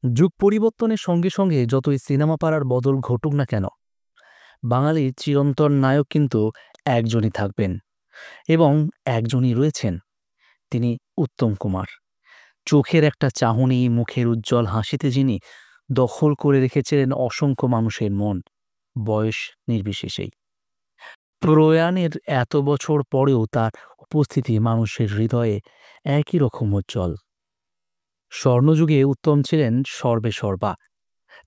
যুগ পরিবর্তনের সঙ্গে সঙ্গে যতই সিনেমা পাড়ার বদল ঘটুক না কেন, বাঙালির চিরন্তন নায়ক কিন্তু একজনই থাকবেন এবং একজনই রয়েছেন, তিনি উত্তম কুমার। চোখের একটা চাহনি, মুখের উজ্জ্বল হাসিতে যিনি দখল করে রেখেছিলেন অসংখ্য মানুষের মন, বয়স নির্বিশেষেই। প্রয়াণের এত বছর পরেও তার উপস্থিতি মানুষের হৃদয়ে একই রকম উজ্জ্বল। স্বর্ণযুগে উত্তম ছিলেন সর্বে সর্বা,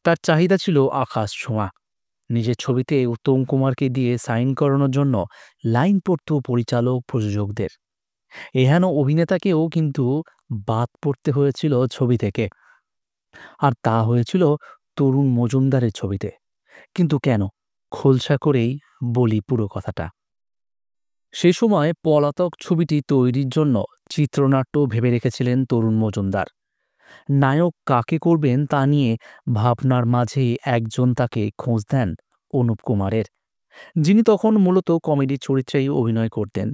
তার চাহিদা ছিল আকাশ ছোঁয়া। নিজের ছবিতে উত্তম কুমারকে দিয়ে সাইন করানোর জন্য লাইন পড়ত পরিচালক প্রযোজকদের। এহেন অভিনেতাকেও কিন্তু বাদ পড়তে হয়েছিল ছবি থেকে, আর তা হয়েছিল তরুণ মজুমদারের ছবিতে। কিন্তু কেন? খোলসা করেই বলি পুরো কথাটা। সে সময় পলাতক ছবিটি তৈরির জন্য চিত্রনাট্য ভেবে রেখেছিলেন তরুণ মজুমদার। নায়ক কাকে করবেন তা নিয়ে ভাবনার মাঝেই একজন তাকে খোঁজ দেন অনুপ কুমারের, যিনি তখন মূলত কমেডি চরিত্রেই অভিনয় করতেন।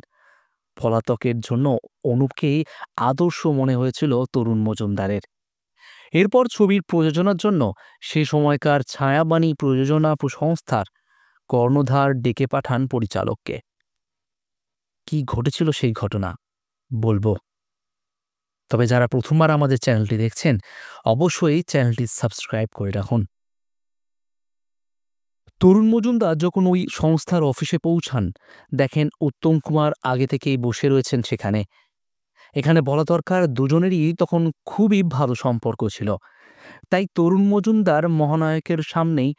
পলাতকের জন্য অনুপকেই আদর্শ মনে হয়েছিল তরুণ মজুমদারের। এরপর ছবির প্রযোজনার জন্য সে সময়কার ছায়াবাণী প্রযোজনা সংস্থার কর্ণধার ডেকে পাঠান পরিচালককে। কি ঘটেছিল সেই ঘটনা বলবো, তবে যারা প্রথমবার আমাদের চ্যানেলটি দেখছেন অবশ্যই চ্যানেলটি সাবস্ক্রাইব করে রাখুন। তরুণ মজুমদার যখন ওই সংস্থার অফিসে পৌঁছান, দেখেন উত্তম কুমার আগে থেকেই বসে রয়েছেন সেখানে। এখানে বলা দরকার, দুজনেরই তখন খুবই ভালো সম্পর্ক ছিল। তাই তরুণ মজুমদার মহানায়কের সামনেই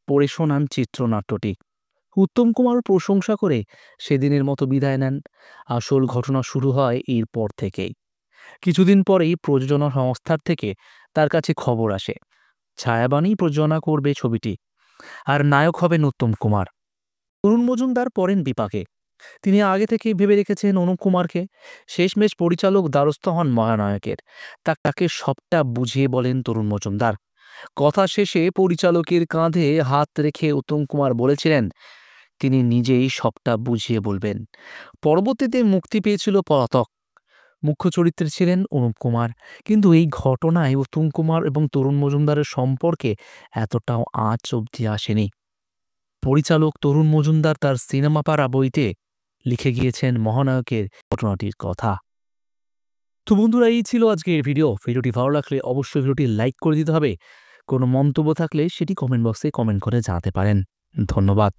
পড়ে শোনান চিত্রনাট্যটি। উত্তম কুমার প্রশংসা করে সেদিনের মতো বিদায় নেন। আসল ঘটনা শুরু হয় এরপর থেকেই। কিছুদিন পরেই প্রযোজনা সংস্থার থেকে তার কাছে খবর আসে, ছায়াবাণী প্রযোজনা করবে ছবিটি, আর নায়ক হবেন উত্তম কুমার। তরুণ মজুমদার পড়েন বিপাকে। তিনি আগে থেকেই ভেবে রেখেছেন অনুপ কুমারকে। শেষমেশ পরিচালক দ্বারস্থ হন মহানায়কের। তাকে সবটা বুঝিয়ে বলেন তরুণ মজুমদার। কথা শেষে পরিচালকের কাঁধে হাত রেখে উত্তম কুমার বলেছিলেন তিনি নিজেই সবটা বুঝিয়ে বলবেন। পরবর্তীতে মুক্তি পেয়েছিল পলাতক। মুখ্য চরিত্রে ছিলেন অনুপ কুমার। কিন্তু এই ঘটনায় উত্তম কুমার এবং তরুণ মজুমদারের সম্পর্কে এতটাও আঁচ অবধি আসেনি। পরিচালক তরুণ মজুমদার তার সিনেমা পাড়া বইতে লিখে গিয়েছেন মহানায়কের ঘটনাটির কথা। তো বন্ধুরা, এই ছিল আজকের ভিডিওটি ভালো লাগলে অবশ্যই ভিডিওটি লাইক করে দিতে হবে। কোনো মন্তব্য থাকলে সেটি কমেন্ট বক্সে কমেন্ট করে জানাতে পারেন। ধন্যবাদ।